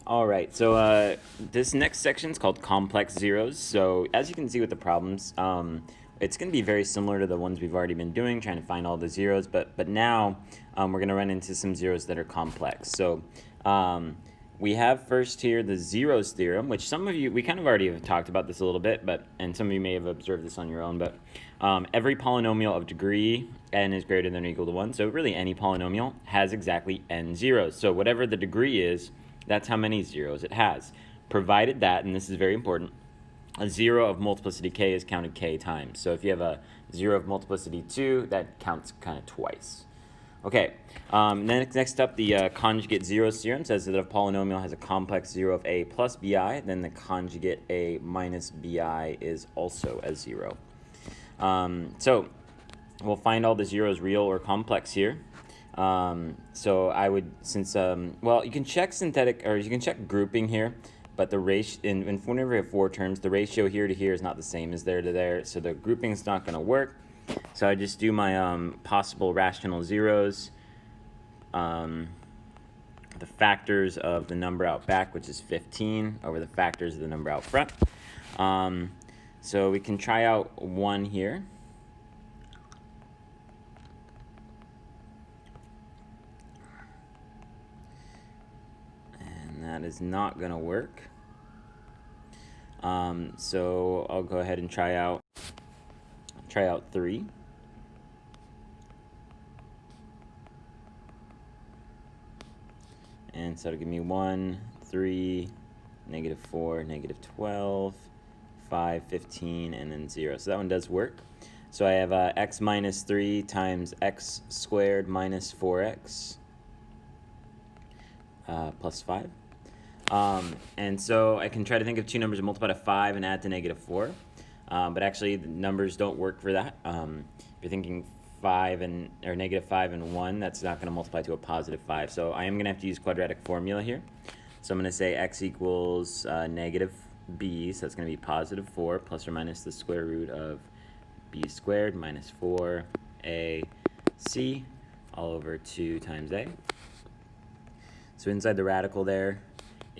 All right, so this next section is called complex zeros. So as you can see with the problems, it's going to be very similar to the ones we've already been doing, trying to find all the zeros. But now we're going to run into some zeros that are complex. So we have first here the zeros theorem, which some of you, we kind of already have talked about this a little bit, and some of you may have observed this on your own. But every polynomial of degree n is greater than or equal to 1. So really any polynomial has exactly n zeros. So whatever the degree is, that's how many zeros it has. Provided that, and this is very important, a zero of multiplicity k is counted k times. So if you have a zero of multiplicity 2, that counts kind of twice. Okay, next up, the conjugate zeros theorem says that if a polynomial has a complex zero of a plus bi, then the conjugate a minus bi is also a zero. So we'll find all the zeros real or complex here. So I would, well, you can check synthetic, or you can check grouping here, but the ratio, whenever we have 4 terms, the ratio here to here is not the same as there to there, so the grouping is not going to work. So I just do my possible rational zeros, the factors of the number out back, which is 15, over the factors of the number out front. So we can try out 1 here. That is not going to work. So I'll go ahead and try out 3. And so it'll give me 1, 3, negative 4, negative 12, 5, 15, and then 0. So that one does work. So I have x minus 3 times x squared minus 4x plus 5. And so I can try to think of 2 numbers and multiply to 5 and add to negative 4. But actually, the numbers don't work for that. If you're thinking 5 or negative 5 and 1, that's not going to multiply to a positive 5. So I am going to have to use quadratic formula here. So I'm going to say x equals negative b, so that's going to be positive 4 plus or minus the square root of b squared minus 4ac all over 2 times a. So inside the radical there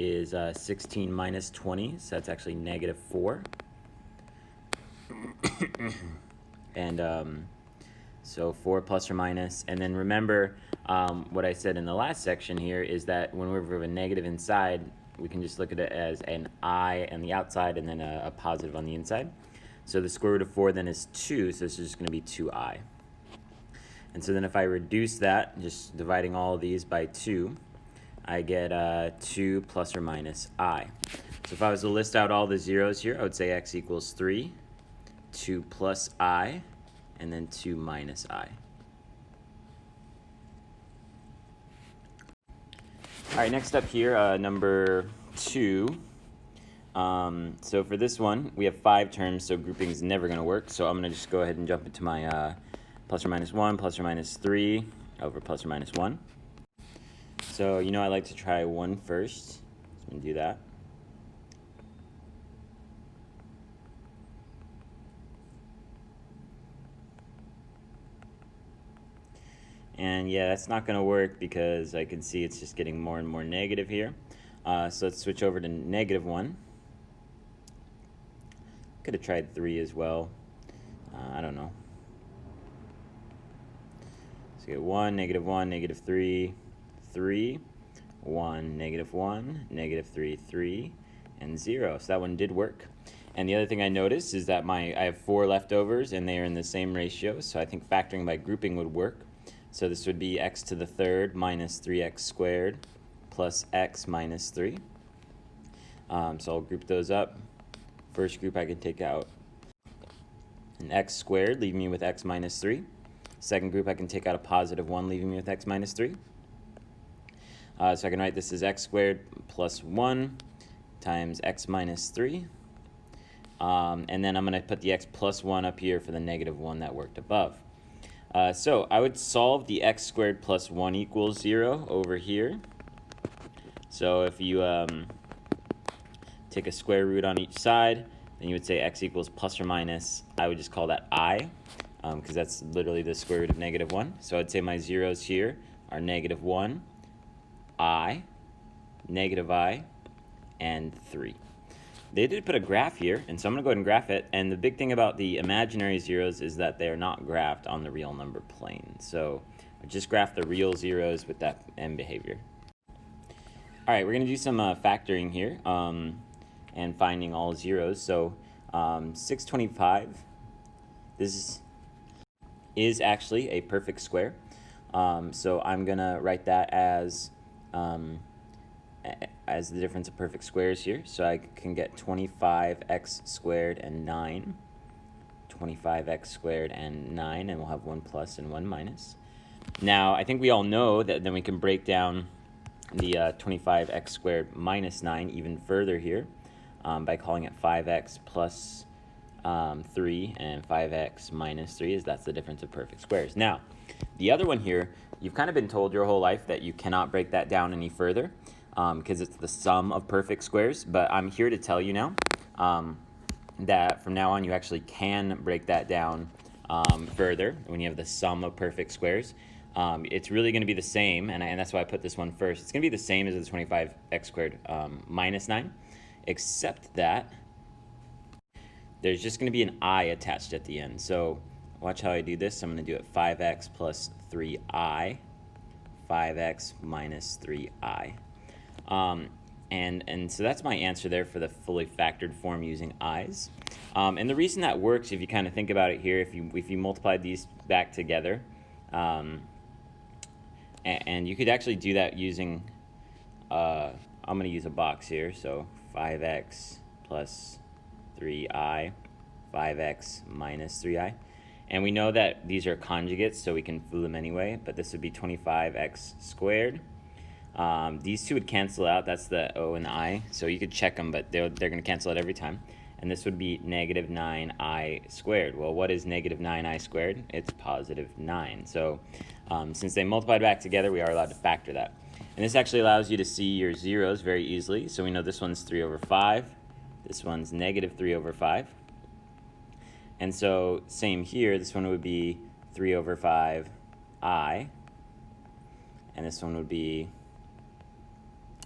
is 16 minus 20, so that's actually negative 4. And so 4 plus or minus, and then remember what I said in the last section here is that whenever we have a negative inside, we can just look at it as an I on the outside and then a positive on the inside. So the square root of 4 then is 2, so this is just going to be 2i. And so then if I reduce that, just dividing all of these by 2, I get 2 plus or minus I. So if I was to list out all the zeros here, I would say x equals 3, 2 plus I, and then 2 minus I. All right, next up here, number 2. So for this one, we have 5 terms, so grouping is never going to work. So I'm going to just go ahead and jump into my plus or minus 1, plus or minus 3 over plus or minus 1. So I like to try 1 first. So I'm going to do that. And yeah, that's not going to work because I can see it's just getting more and more negative here. So let's switch over to negative 1. Could have tried 3 as well. I don't know. So get 1, negative 3, 3, 1, negative 1, negative 3, 3, and 0. So that one did work. And the other thing I noticed is that I have 4 leftovers and they are in the same ratio. So I think factoring by grouping would work. So this would be x to the third minus 3x squared plus x minus 3. So I'll group those up. First group I can take out an x squared, leaving me with x minus 3. Second group I can take out a positive 1, leaving me with x minus 3. So I can write this as x squared plus 1 times x minus 3. And then I'm going to put the x plus 1 up here for the negative 1 that worked above. So I would solve the x squared plus 1 equals 0 over here. So if you take a square root on each side, then you would say x equals plus or minus, I would just call that I, because that's literally the square root of negative 1. So I'd say my zeros here are negative 1, I, negative I, and 3. They did put a graph here, and so I'm going to go ahead and graph it. And the big thing about the imaginary zeros is that they are not graphed on the real number plane. So I just graph the real zeros with that end behavior. All right, we're going to do some factoring here and finding all zeros. So 625, this is actually a perfect square. So I'm going to write that as the difference of perfect squares here. So I can get 25x squared and 9, 25x squared and 9, and we'll have 1 plus and 1 minus. Now, I think we all know that then we can break down the 25x squared minus 9 even further here by calling it 5x plus 3 and 5x minus 3, as that's the difference of perfect squares. Now, the other one here, you've kind of been told your whole life that you cannot break that down any further because it's the sum of perfect squares, but I'm here to tell you now that from now on you actually can break that down further when you have the sum of perfect squares. It's really going to be the same, and that's why I put this one first. It's going to be the same as the 25x squared minus 9, except that there's just going to be an I attached at the end. So watch how I do this. I'm going to do it 5x plus 3i, 5x minus 3i. And so that's my answer there for the fully factored form using i's. And the reason that works, if you kind of think about it here, if you multiply these back together, and you could actually do that using, I'm going to use a box here, so 5x plus 3i, 5x minus 3i. And we know that these are conjugates, so we can fool them anyway, but this would be 25x squared. These two would cancel out, that's the O and the I, so you could check them, but they're going to cancel out every time. And this would be negative 9i squared. Well, what is negative 9i squared? It's positive 9. So since they multiplied back together, we are allowed to factor that. And this actually allows you to see your zeros very easily. So we know this one's 3 over 5. This one's negative 3 over 5. And so same here, this one would be 3 over 5i. And this one would be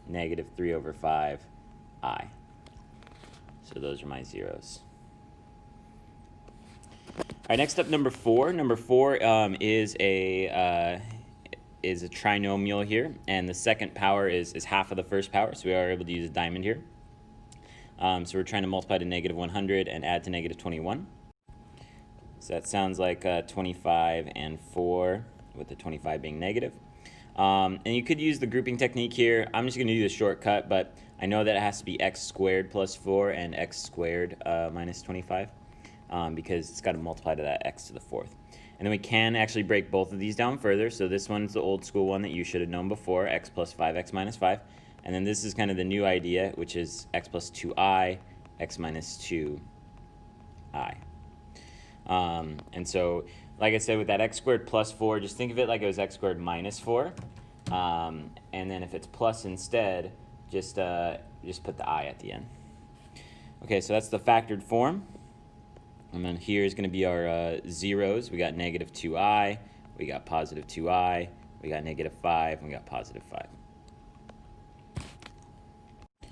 negative 3 over 5i. So those are my zeros. All right, next up, number 4. Number 4 is a trinomial here, and the second power is half of the first power, so we are able to use a diamond here. So we're trying to multiply to negative 100 and add to negative 21. So that sounds like 25 and 4, with the 25 being negative. And you could use the grouping technique here. I'm just going to do the shortcut, but I know that it has to be x squared plus 4 and x squared minus 25 because it's got to multiply to that x to the 4th. And then we can actually break both of these down further. So this one's the old school one that you should have known before, x plus 5x minus 5. And then this is kind of the new idea, which is x plus 2i, x minus 2i. And so, like I said, with that x squared plus 4, just think of it like it was x squared minus 4. And then if it's plus instead, just put the I at the end. Okay, so that's the factored form. And then here is going to be our zeros. We got negative 2i, we got positive 2i, we got negative 5, and we got positive 5. All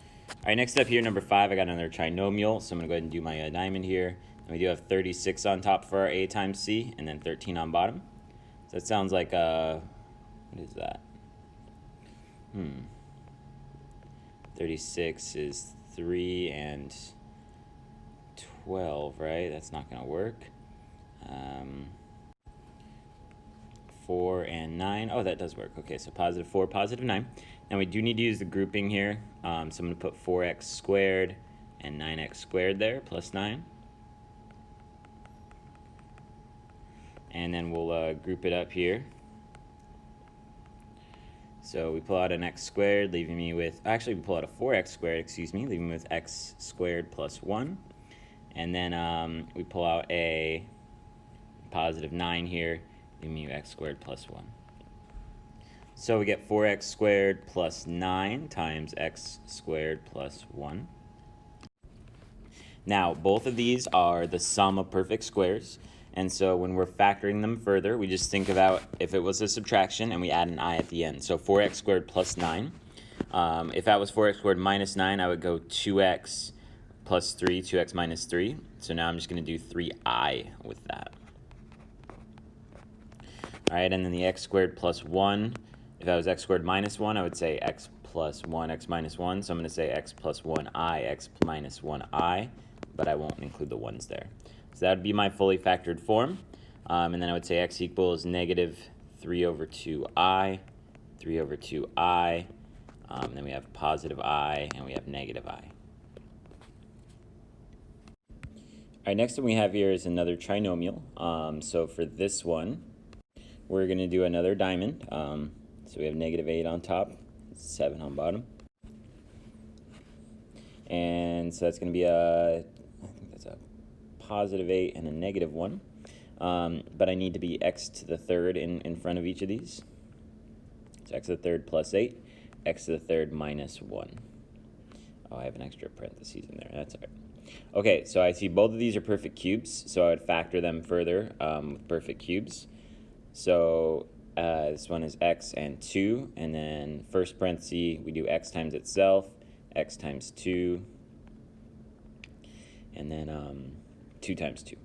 right, next up here, number 5, I got another trinomial, so I'm going to go ahead and do my diamond here. And we do have 36 on top for our a times c, and then 13 on bottom. So that sounds like, what is that? 36 is 3 and 12, right? That's not going to work. 4 and 9. Oh, that does work. Okay, so positive 4, positive 9. Now we do need to use the grouping here. So I'm going to put 4x squared and 9x squared there, plus 9. And then we'll group it up here. So we pull out an x squared, leaving me with, actually we pull out a 4x squared, excuse me, leaving me with x squared plus 1. And then we pull out a positive 9 here, leaving me with x squared plus 1. So we get 4x squared plus 9 times x squared plus 1. Now, both of these are the sum of perfect squares. And so when we're factoring them further, we just think about if it was a subtraction and we add an I at the end. So 4x squared plus 9 If that was 4x squared minus 9, I would go 2x plus 3, 2x minus 3. So now I'm just going to do 3I with that. All right, and then the x squared plus 1. If that was x squared minus 1, I would say x plus 1, x minus 1. So I'm going to say x plus 1I, x minus 1I, but I won't include the 1's there. So that would be my fully factored form. And then I would say x equals negative 3 over 2I, 3 over 2I. Then we have positive I, and we have negative I. All right, next one we have here is another trinomial. So for this one, we're going to do another diamond. So we have negative 8 on top, 7 on bottom. And so that's going to be I think that's a positive 8 and a negative 1. But I need to be x to the third in front of each of these. So x to the third plus 8, x to the third minus 1. Oh, I have an extra parentheses in there. That's all right. Okay, so I see both of these are perfect cubes, so I would factor them further with perfect cubes. So this one is x and 2, and then first parenthesis, we do x times itself, x times 2, and then 2 times 2.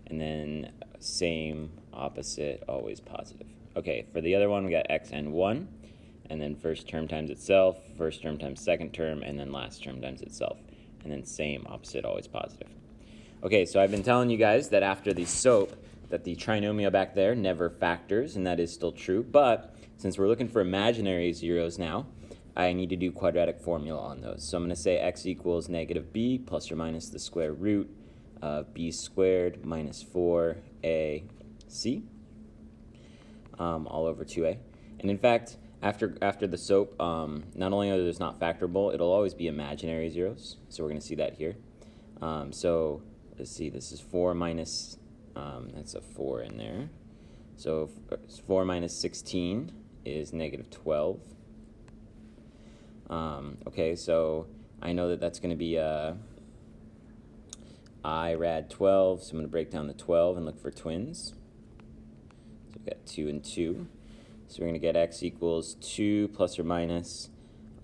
And then same, opposite, always positive. Okay, for the other one, we got x and 1, and then first term times itself, first term times second term, and then last term times itself. And then same, opposite, always positive. Okay, so I've been telling you guys that after the SOAP, that the trinomial back there never factors, and that is still true. But since we're looking for imaginary zeros now, I need to do quadratic formula on those. So I'm going to say x equals negative b plus or minus the square root of b squared minus 4ac all over 2a. And in fact, after the SOAP, not only are those not factorable, it'll always be imaginary zeros. So we're going to see that here. So let's see, this is 4 minus, that's a 4 in there. So 4 minus 16 is negative 12. Okay, so I know that that's going to be I rad 12, so I'm going to break down the 12 and look for twins. So we've got 2 and 2. So we're going to get x equals 2 plus or minus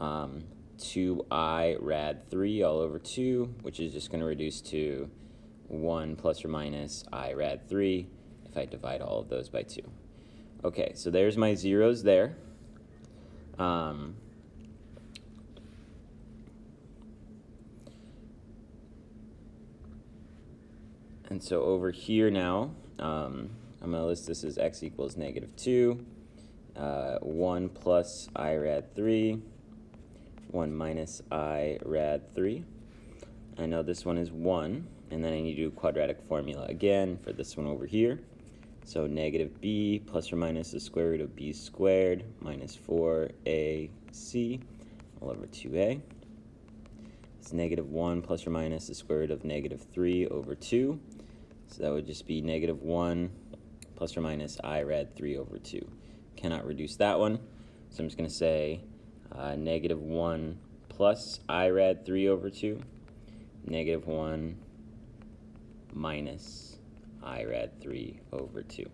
2I rad 3 all over 2, which is just going to reduce to 1 plus or minus I rad 3 if I divide all of those by 2. Okay, so there's my zeros there. And so over here now, I'm going to list this as x equals negative 2, 1 plus I rad 3, 1 minus I rad 3. I know this one is 1, and then I need to do quadratic formula again for this one over here. So negative b plus or minus the square root of b squared minus 4ac all over 2a. It's negative 1 plus or minus the square root of negative 3 over 2. So that would just be negative 1 plus or minus I rad 3 over 2. Cannot reduce that one. So I'm just going to say negative 1 plus I rad 3 over 2, negative 1 minus I rad 3 over 2.